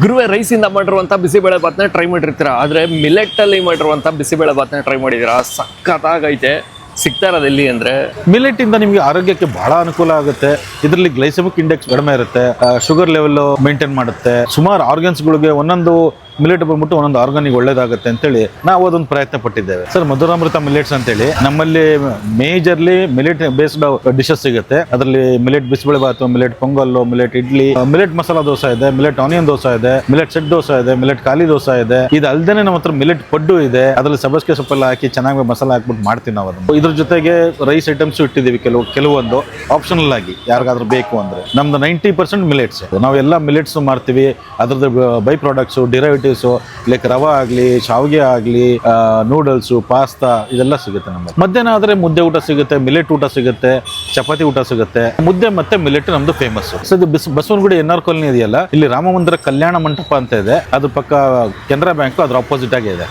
ಗುರುವೆ ರೈಸ್ ಇಂದ ಮಾಡಿರುವಂತ ಬಿಸಿಬೇಳೆ ಭಾತ್ನ ಟ್ರೈ ಮಾಡಿರ್ತೀರಾ, ಆದ್ರೆ ಮಿಲೆಟ್ ಅಲ್ಲಿ ಮಾಡಿರುವಂತ ಬಿಸಿಬೇಳೆ ಭಾತ್ನ ಟ್ರೈ ಮಾಡಿದೀರಾ? ಸಖತ್ತಾಗೈತೆ. ಸಿಗ್ತಾ ಇರೋದು ಎಲ್ಲಿ ಅಂದ್ರೆ ಮಿಲೆಟ್ ಇಂದ ನಿಮಗೆ ಆರೋಗ್ಯಕ್ಕೆ ಬಹಳ ಅನುಕೂಲ ಆಗುತ್ತೆ. ಇದರಲ್ಲಿ ಗ್ಲೈಸೆಮಿಕ್ ಇಂಡೆಕ್ಸ್ ಕಡಿಮೆ ಇರುತ್ತೆ, ಶುಗರ್ ಲೆವೆಲ್ ಮೇಂಟೈನ್ ಮಾಡುತ್ತೆ. ಸುಮಾರು ಆರ್ಗನ್ಸ್ ಗಳಿಗೆ ಒಂದೊಂದು ಮಿಲೆಟ್ ಬಂದ್ಬಿಟ್ಟು ಒಂದೊಂದು ಆರ್ಗಾನಿಗೆ ಒಳ್ಳೇದಾಗುತ್ತೆ ಅಂತೇಳಿ ನಾವು ಅದೊಂದು ಪ್ರಯತ್ನ ಪಟ್ಟಿದ್ದೇವೆ ಸರ್. ಮಧುರಾಮೃತ ಮಿಲೆಟ್ಸ್ ಅಂತೇಳಿ ನಮ್ಮಲ್ಲಿ ಮೇಜರ್ಲಿ ಮಿಲೆಟ್ ಬೇಸ್ಡ್ ಡಿಶಸ್ ಸಿಗುತ್ತೆ. ಅದರಲ್ಲಿ millet bisibele bath, millet pongal, millet idli, millet masala dosa ಇದೆ, ಮಿಲೆಟ್ ಆನಿಯನ್ ದೋಸೆ ಇದೆ, ಮಿಲೆಟ್ ಸೆಟ್ ದೋಸೆ ಇದೆ, ಮಿಲೆಟ್ ಖಾಲಿ ದೋಸೆ ಇದೆ. ಇದು ಅಲ್ದೇನೆ ನಮ್ಮ ಹತ್ರ ಮಿಲೆಟ್ ಪಡ್ಡು ಇದೆ. ಅದರಲ್ಲಿ ಸಬ್ಬಸಿಗೆ ಸೊಪ್ಪೆಲ್ಲ ಹಾಕಿ ಚೆನ್ನಾಗಿ ಮಸಾಲ ಹಾಕ್ಬಿಟ್ಟು ಮಾಡ್ತೀವಿ ನಾವು ಅದನ್ನು. ಇದ್ರ ಜೊತೆಗೆ ರೈಸ್ ಐಟಮ್ಸ್ ಇಟ್ಟಿದ್ದೀವಿ ಕೆಲವೊಂದು ಆಪ್ಷನಲ್ ಆಗಿ ಯಾರಿಗಾದ್ರೂ ಬೇಕು ಅಂದ್ರೆ. ನಮ್ದು 90% ಮಿಲೆಟ್ಸ್. ನಾವೆಲ್ಲ ಮಿಲೆಟ್ಸ್ ಮಾಡ್ತೀವಿ. ಅದ್ರದ್ದು ಬೈ ಪ್ರಾಡಕ್ಟ್ಸ್, ಡಿರೈವೇಟಿವ್ಸ್ ಲೈಕ್ ರವಾ ಆಗ್ಲಿ, ಶಾವಿಗೆ ಆಗ್ಲಿ, ನೂಡಲ್ಸ್, ಪಾಸ್ತಾ ಇದೆಲ್ಲ ಸಿಗುತ್ತೆ ನಮ್ಮಲ್ಲಿ. ಮಧ್ಯಾಹ್ನ ಆದ್ರೆ ಮುದ್ದೆ ಊಟ ಸಿಗುತ್ತೆ, ಮಿಲೆಟ್ ಊಟ ಸಿಗುತ್ತೆ, ಚಪಾತಿ ಊಟ ಸಿಗುತ್ತೆ. ಮುದ್ದೆ ಮತ್ತೆ ಮಿಲೆಟ್ ನಮ್ದು ಫೇಮಸ್. ಬಸವನಗುಡಿ NR ಕಾಲೋನಿ ಇದೆಯಲ್ಲ, ಇಲ್ಲಿ ರಾಮ ಮಂದಿರ ಕಲ್ಯಾಣ ಮಂಟಪ ಅಂತ ಇದೆ. ಅದು ಪಕ್ಕ ಕೆನರಾ ಬ್ಯಾಂಕ್ ಅದ್ರ ಆಪೋಸಿಟ್ ಆಗಿ ಇದೆ.